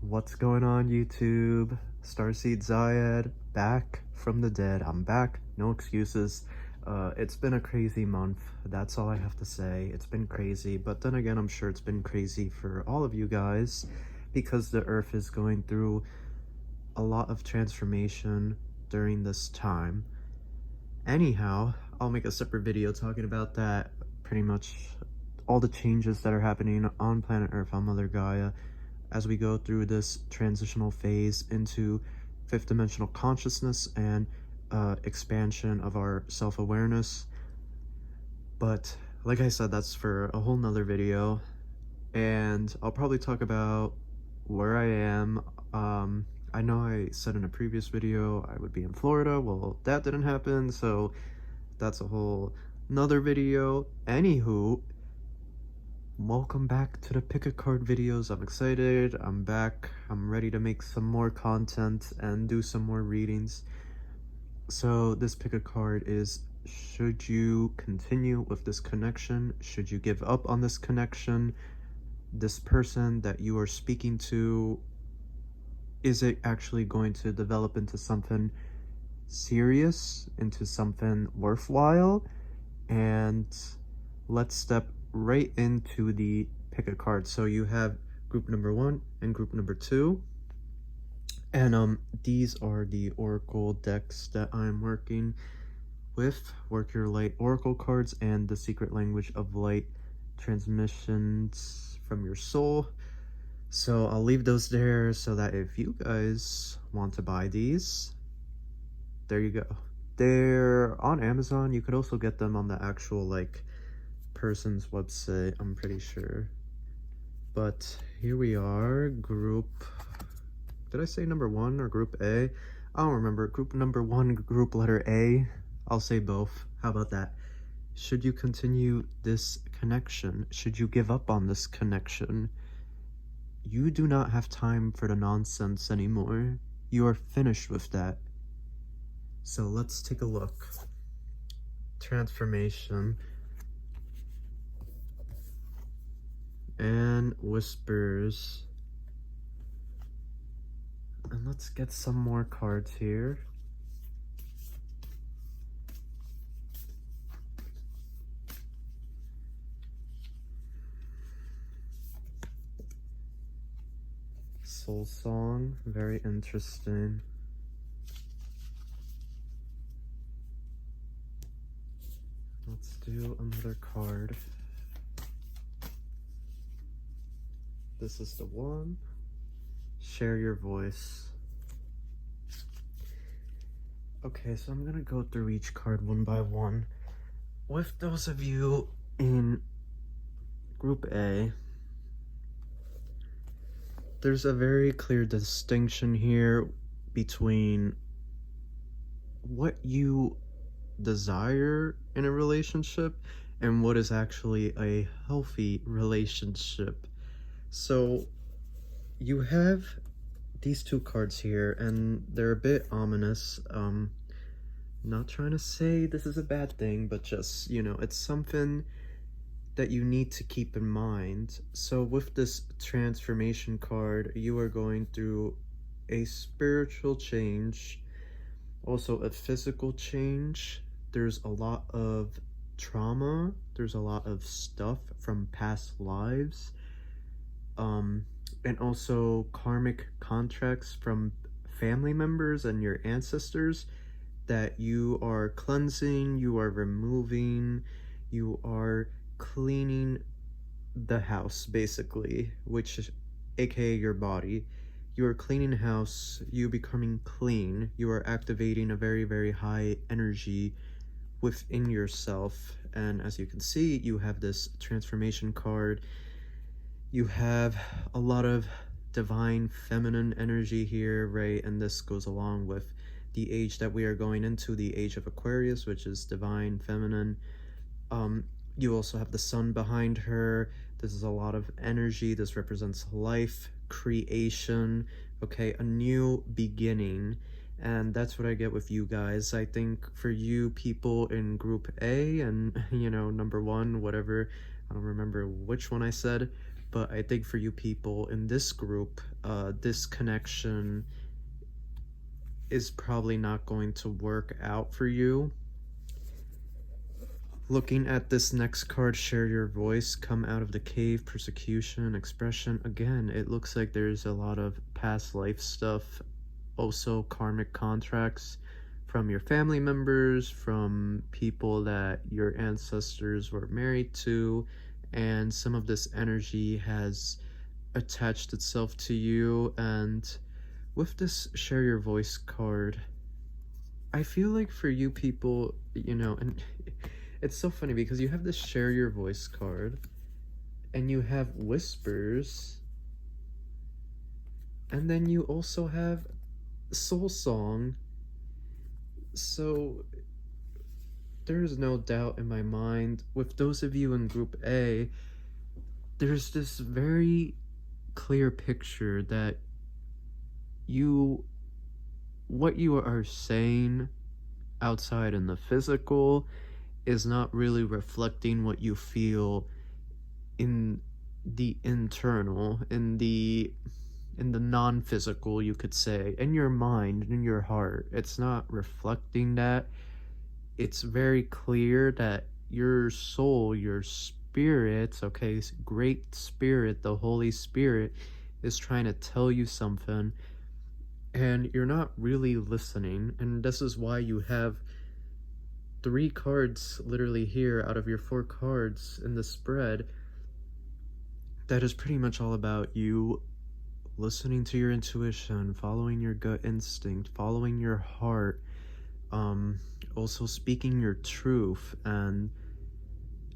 What's going on, YouTube? Starseed Zayed, back from the dead. I'm back, no excuses. It's been a crazy month, that's all I have to say. It's been crazy, but then again, I'm sure it's been crazy for all of you guys because the Earth is going through a lot of transformation during this time. Anyhow, I'll make a separate video talking about that, pretty much all the changes that are happening on planet Earth, on Mother Gaia, as we go through this transitional phase into fifth dimensional consciousness and expansion of our self-awareness. But like I said, that's for a whole nother video, and I'll probably talk about where I am. I know I said in a previous video I would be in Florida. Well, that didn't happen, so that's a whole nother video. Anywho, welcome back to the pick a card videos. I'm excited, I'm back, I'm ready to make some more content and do some more readings. So this pick a card is, should you continue with this connection? Should you give up on this connection? This person that you are speaking to, is it actually going to develop into something serious, into something worthwhile? And let's step right into the pick a card. So you have group number 1 and group number 2, and these are the oracle decks that I'm working with. Work Your Light oracle cards and the Secret Language of Light transmissions from your soul. So I'll leave those there so that if you guys want to buy these, there you go. They're on Amazon. You could also get them on the actual person's website, I'm pretty sure. But here we are, group, did I say number 1 or group A? I don't remember. Group number 1, group letter A. I'll say both. How about that? Should you continue this connection? Should you give up on this connection? You do not have time for the nonsense anymore. You are finished with that. So let's take a look. Transformation. And whispers. And let's get some more cards here. Soul Song, very interesting. Let's do another card. This is the one. Share your voice. Okay, so I'm gonna go through each card one by one. With those of you in group A, there's a very clear distinction here between what you desire in a relationship and what is actually a healthy relationship. So you have these two cards here, and they're a bit ominous. Not trying to say this is a bad thing, but just, it's something that you need to keep in mind. So with this transformation card, you are going through a spiritual change, also a physical change. There's a lot of trauma, there's a lot of stuff from past lives, and also karmic contracts from family members and your ancestors that you are cleansing, you are removing, you are cleaning the house, basically, which is aka your body. You are cleaning house, you becoming clean, you are activating a very, very high energy within yourself. And as you can see, you have this transformation card. You have a lot of divine feminine energy here, right? And this goes along with the age that we are going into, the age of Aquarius, which is divine feminine. You also have the sun behind her. This is a lot of energy. This represents life, creation, okay, a new beginning. And that's what I get with you guys. I think for you people in group A and, number 1, whatever, I don't remember which one I said, But I think for you people in this group, this connection is probably not going to work out for you. Looking at this next card, share your voice, come out of the cave, persecution, expression. Again, it looks like there's a lot of past life stuff, also karmic contracts from your family members, from people that your ancestors were married to, and some of this energy has attached itself to you. And with this share your voice card, I feel like for you people, and it's so funny because you have this share your voice card and you have whispers, and then you also have soul song. So there's no doubt in my mind with those of you in group A, there's this very clear picture that what you are saying outside in the physical is not really reflecting what you feel in the internal, in the non-physical, you could say, in your mind, in your heart. It's not reflecting that. It's very clear that your soul, your spirit, okay, great spirit, the Holy Spirit, is trying to tell you something, and you're not really listening. And this is why you have 3 cards literally here out of your 4 cards in the spread that is pretty much all about you listening to your intuition, following your gut instinct, following your heart, also speaking your truth and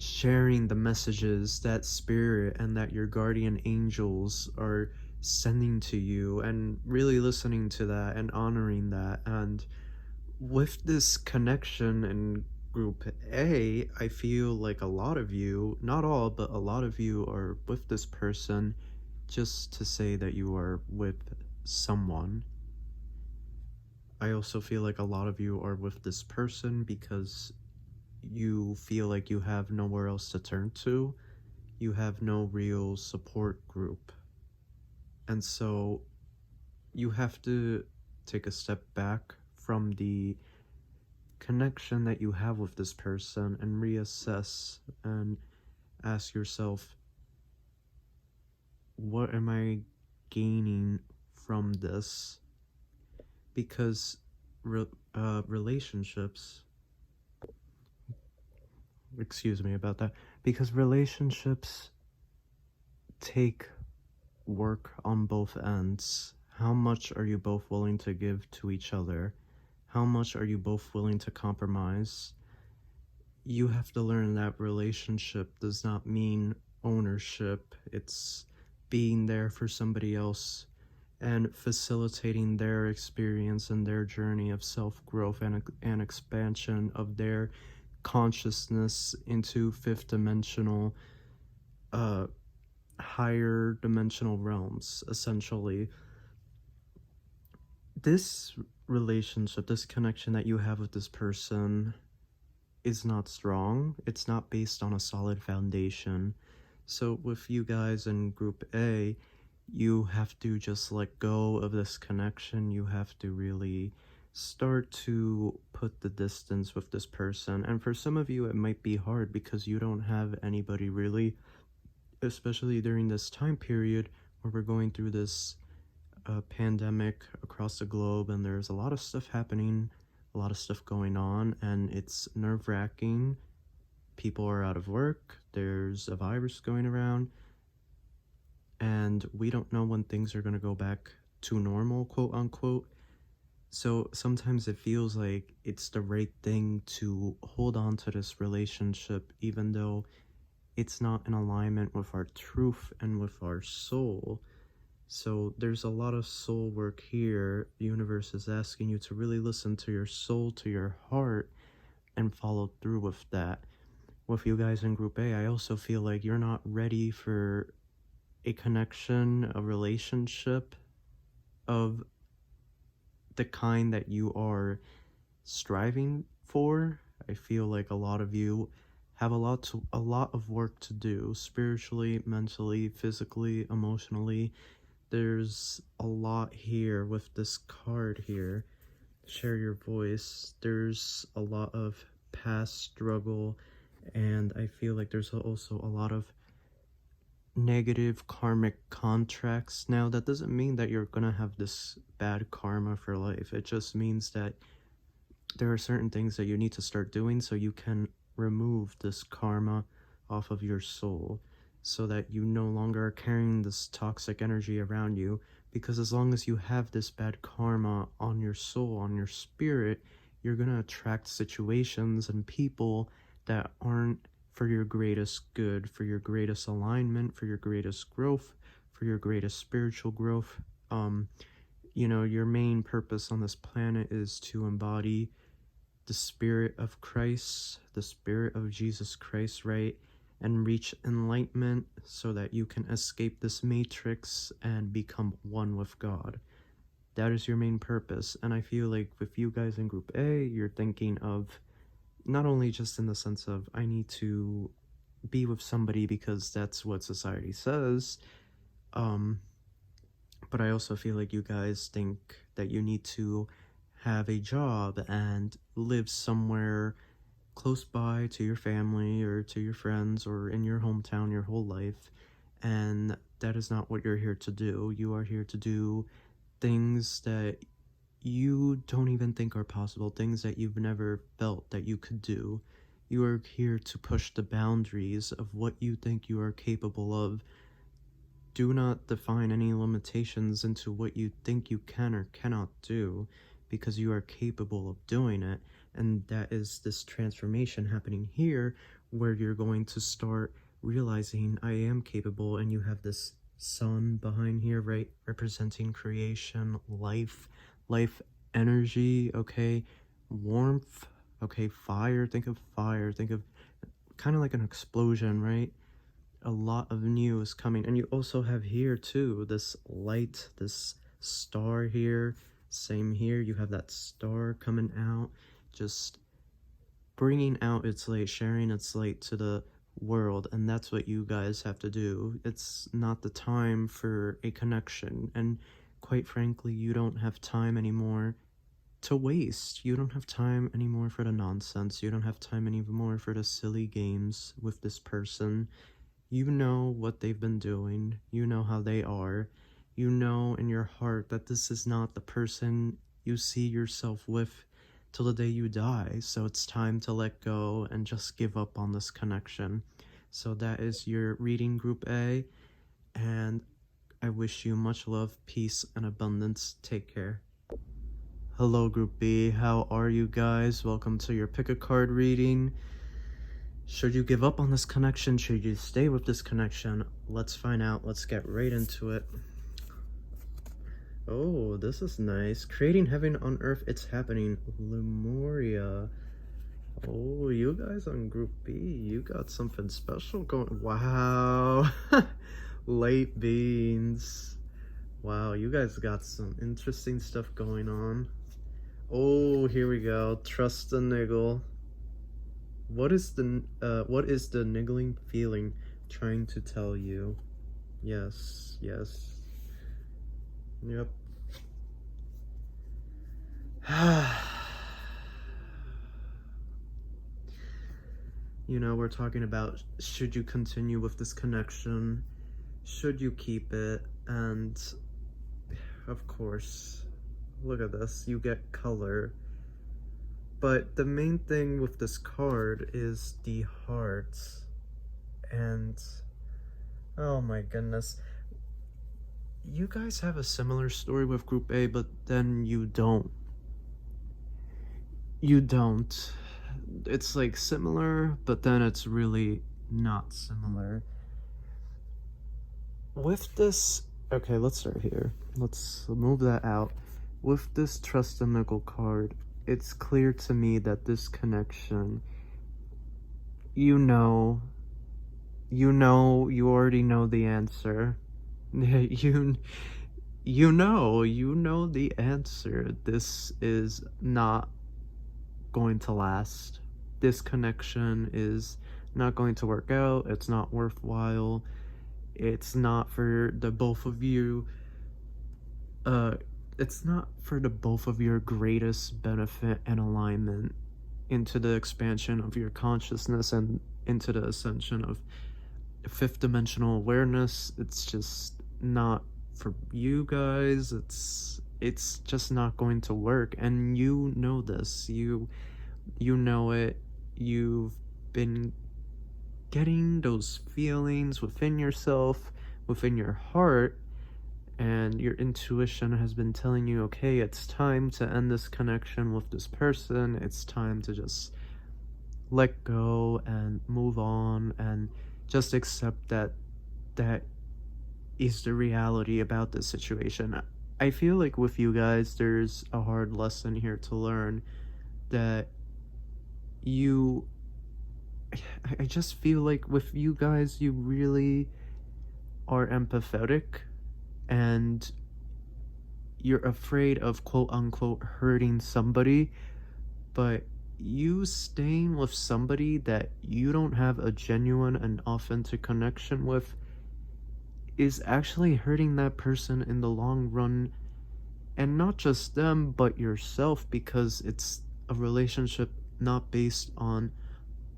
sharing the messages that spirit and that your guardian angels are sending to you, and really listening to that and honoring that. And with this connection in group A, I feel like a lot of you, not all, but a lot of you are with this person just to say that you are with someone. I also feel like a lot of you are with this person because you feel like you have nowhere else to turn to. You have no real support group. And so you have to take a step back from the connection that you have with this person and reassess and ask yourself, what am I gaining from this? Because relationships, excuse me about that, because relationships take work on both ends. How much are you both willing to give to each other? How much are you both willing to compromise? You have to learn that relationship does not mean ownership. It's being there for somebody else and facilitating their experience and their journey of self-growth and expansion of their consciousness into fifth dimensional, higher dimensional realms, essentially. This relationship, this connection that you have with this person is not strong. It's not based on a solid foundation. So with you guys in group A, you have to just let go of this connection. You have to really start to put the distance with this person. And for some of you, it might be hard because you don't have anybody really, especially during this time period where we're going through this pandemic across the globe, and there's a lot of stuff happening, a lot of stuff going on, and it's nerve-wracking. People are out of work, there's a virus going around, and we don't know when things are going to go back to normal, quote unquote. So sometimes it feels like it's the right thing to hold on to this relationship even though it's not in alignment with our truth and with our soul. So there's a lot of soul work here. The universe is asking you to really listen to your soul, to your heart, and follow through with that. With you guys in group A, I also feel like you're not ready for a connection, a relationship of the kind that you are striving for. I feel like a lot of you have a lot of work to do, spiritually, mentally, physically, emotionally. There's a lot here with this card here. Share your voice. There's a lot of past struggle, and I feel like there's also a lot of negative karmic contracts. Now, that doesn't mean that you're gonna have this bad karma for life. It just means that there are certain things that you need to start doing so you can remove this karma off of your soul, so that you no longer are carrying this toxic energy around you. Because as long as you have this bad karma on your soul, on your spirit, you're gonna attract situations and people that aren't for your greatest good, for your greatest alignment, for your greatest growth, for your greatest spiritual growth. Your main purpose on this planet is to embody the spirit of Christ, the spirit of Jesus Christ, right? And reach enlightenment so that you can escape this matrix and become one with God. That is your main purpose. And I feel like with you guys in Group A, you're thinking of not only just in the sense of I need to be with somebody because that's what society says, but I also feel like you guys think that you need to have a job and live somewhere close by to your family or to your friends or in your hometown your whole life, and that is not what you're here to do. You are here to do things that you don't even think are possible, things that you've never felt that you could do. You are here to push the boundaries of what you think you are capable of. Do not define any limitations into what you think you can or cannot do, because you are capable of doing it. And that is this transformation happening here, where you're going to start realizing I am capable. And you have this sun behind here, right, representing creation, life energy, okay, warmth, okay, fire. Think of fire, think of kind of like an explosion, right? A lot of new is coming. And you also have here too this light, this star here. Same here, you have that star coming out, just bringing out its light, sharing its light to the world. And that's what you guys have to do. It's not the time for a connection, and quite frankly, you don't have time anymore to waste. You don't have time anymore for the nonsense. You don't have time anymore for the silly games with this person. You know what they've been doing. You know how they are. You know in your heart that this is not the person you see yourself with till the day you die. So it's time to let go and just give up on this connection. So that is your reading, Group A. And I wish you much love, peace, and abundance. Take care. Hello, Group B. How are you guys? Welcome to your pick a card reading. Should you give up on this connection? Should you stay with this connection? Let's find out. Let's get right into it. Oh, this is nice. Creating heaven on earth, it's happening. Lemuria. Oh, you guys on Group B, you got something special going. Wow. Late beans. Wow, you guys got some interesting stuff going on. Oh, here we go. Trust the niggle. What is the niggling feeling trying to tell you? Yes. Yep. We're talking about, should you continue with this connection? Should you keep it? And of course, look at this, you get color. But the main thing with this card is the hearts. And oh my goodness, you guys have a similar story with Group A, but then you don't. It's like similar, but then it's really not similar. With this, okay, let's start here. Let's move that out. With this Trust the Nickel card, it's clear to me that this connection, you already know the answer. You know the answer. This is not going to last. This connection is not going to work out, it's not worthwhile, it's not for the both of you, it's not for the both of your greatest benefit and alignment into the expansion of your consciousness and into the ascension of fifth dimensional awareness. It's just not for you guys. It's just not going to work, and you know this. You know it. You've been getting those feelings within yourself, within your heart, and your intuition has been telling you, okay, it's time to end this connection with this person. It's time to just let go and move on and just accept that that is the reality about this situation. I feel like with you guys, there's a hard lesson here to learn that you. I just feel like with you guys, you really are empathetic and you're afraid of quote unquote hurting somebody, but you staying with somebody that you don't have a genuine and authentic connection with is actually hurting that person in the long run, and not just them but yourself, because it's a relationship not based on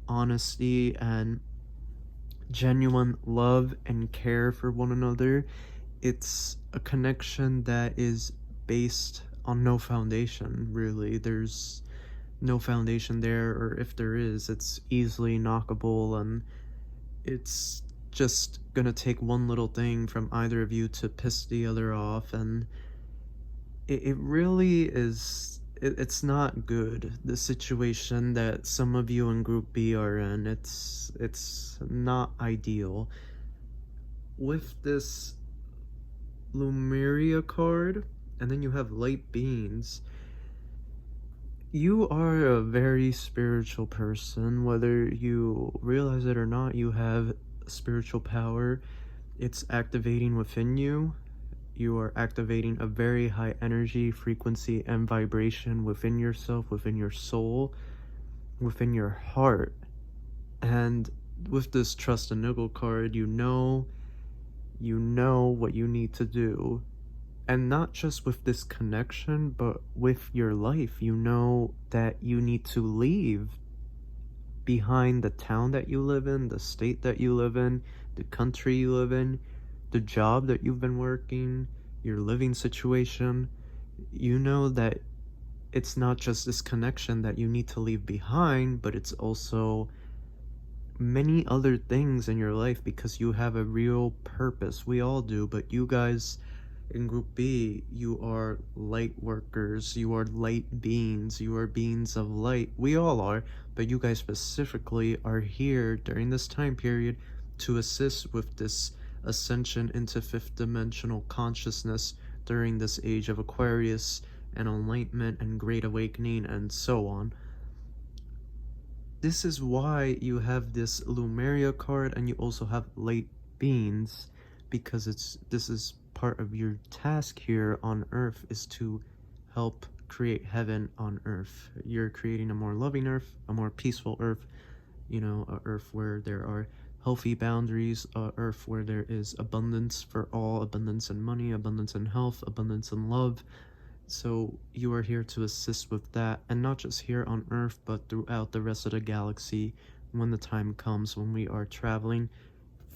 honesty and genuine love and care for one another. It's a connection that is based on no foundation, really. There's no foundation there, or if there is, it's easily knockable, and it's just gonna take one little thing from either of you to piss the other off, and it really is, it's not good, the situation that some of you in group B are in. It's not ideal. With this Lumeria card, and then you have light beings, you are a very spiritual person. Whether you realize it or not, you have spiritual power. It's activating within you. You are activating a very high energy, frequency, and vibration within yourself, within your soul, within your heart. And with this Trust and Niggle card, you know what you need to do. And not just with this connection, but with your life. You know that you need to leave behind the town that you live in, the state that you live in, the country you live in, the job that you've been working, your living situation. You know that it's not just this connection that you need to leave behind, but it's also many other things in your life, because you have a real purpose. We all do, but you guys in group B, you are light workers, you are light beings, you are beings of light. We all are, but you guys specifically are here during this time period to assist with this ascension into fifth dimensional consciousness during this age of Aquarius and enlightenment and great awakening and so on. This is why you have this Lumeria card, and you also have light beings, because this is part of your task here on Earth, is to help create heaven on Earth. You're creating a more loving Earth, a more peaceful Earth, you know, a Earth where there are healthy boundaries, a Earth where there is abundance for all, abundance in money, abundance in health, abundance in love. So you are here to assist with that, and not just here on Earth, but throughout the rest of the galaxy when the time comes, when we are traveling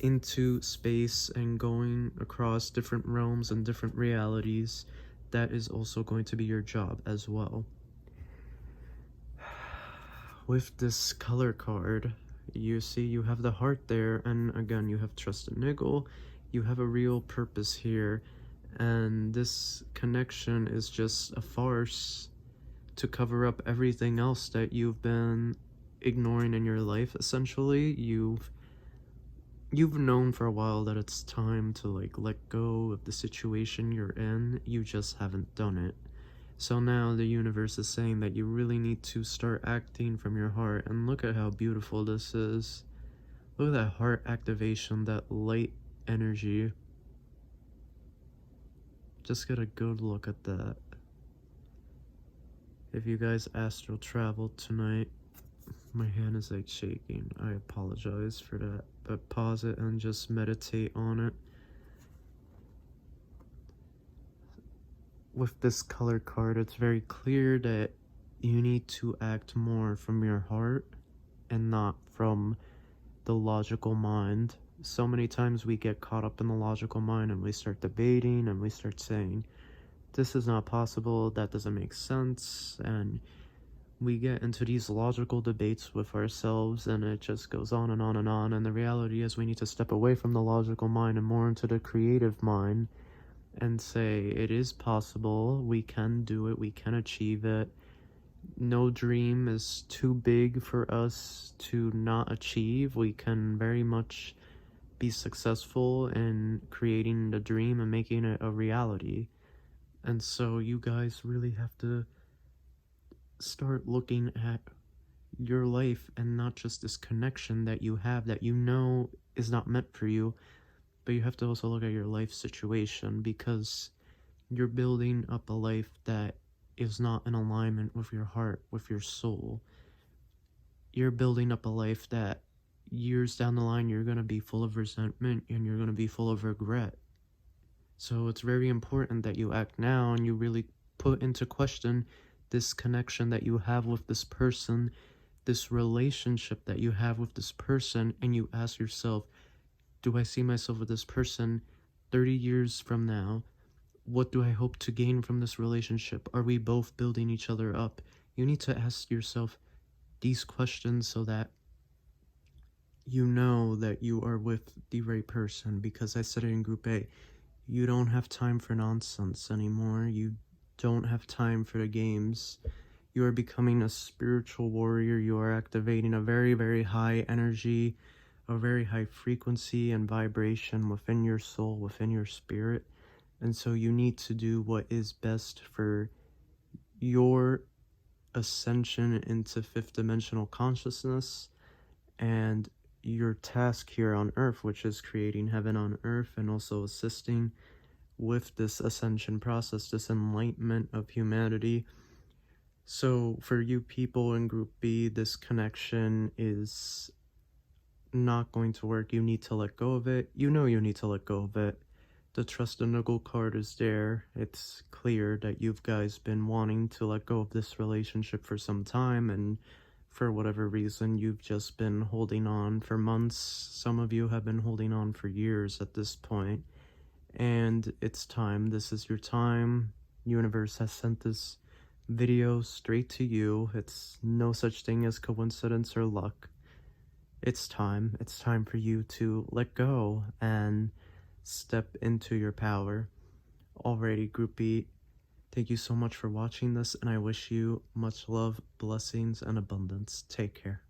into space and going across different realms and different realities. That is also going to be your job as well. With this color card, you see you have the heart there, and again you have Trust and Niggle. You have a real purpose here, and this connection is just a farce to cover up everything else that you've been ignoring in your life. Essentially, you've known for a while that it's time to let go of the situation you're in. You just haven't done it. So now the universe is saying that you really need to start acting from your heart. And look at how beautiful this is. Look at that heart activation, that light energy. Just get a good look at that. If you guys astral traveled tonight, My hand is like shaking. I apologize for that. But pause it and just meditate on it. With this color card, it's very clear that you need to act more from your heart and not from the logical mind. So many times we get caught up in the logical mind and we start debating and we start saying, this is not possible, that doesn't make sense, and we get into these logical debates with ourselves, and it just goes on and on and on. And the reality is we need to step away from the logical mind and more into the creative mind and say, it is possible, we can do it, we can achieve it. No dream is too big for us to not achieve. We can very much be successful in creating the dream and making it a reality. And so you guys really have to start looking at your life and not just this connection that you have that you know is not meant for you, but you have to also look at your life situation, because you're building up a life that is not in alignment with your heart, with your soul. You're building up a life that years down the line you're going to be full of resentment and you're going to be full of regret. So it's very important that you act now and you really put into question this connection that you have with this person, this relationship that you have with this person, and you ask yourself, do I see myself with this person 30 years from now? What do I hope to gain from this relationship? Are we both building each other up? You need to ask yourself these questions so that you know that you are with the right person, because I said it in Group A, you don't have time for nonsense anymore. You don't have time for the games. You are becoming a spiritual warrior. You are activating a very, very high energy, a very high frequency and vibration within your soul, within your spirit. And so you need to do what is best for your ascension into fifth dimensional consciousness and your task here on earth, which is creating heaven on earth and also assisting with this ascension process, this enlightenment of humanity. So for you people in Group B, this connection is not going to work. You need to let go of it. You know you need to let go of it. The Trust and Nuggle card is there. It's clear that you guys been wanting to let go of this relationship for some time, and for whatever reason you've just been holding on for months. Some of you have been holding on for years at this point, and it's time. This is your time. Universe has sent this video straight to you. It's no such thing as coincidence or luck. It's time. It's time for you to let go and step into your power. Alrighty, Group B, thank you so much for watching this, and I wish you much love, blessings, and abundance. Take care.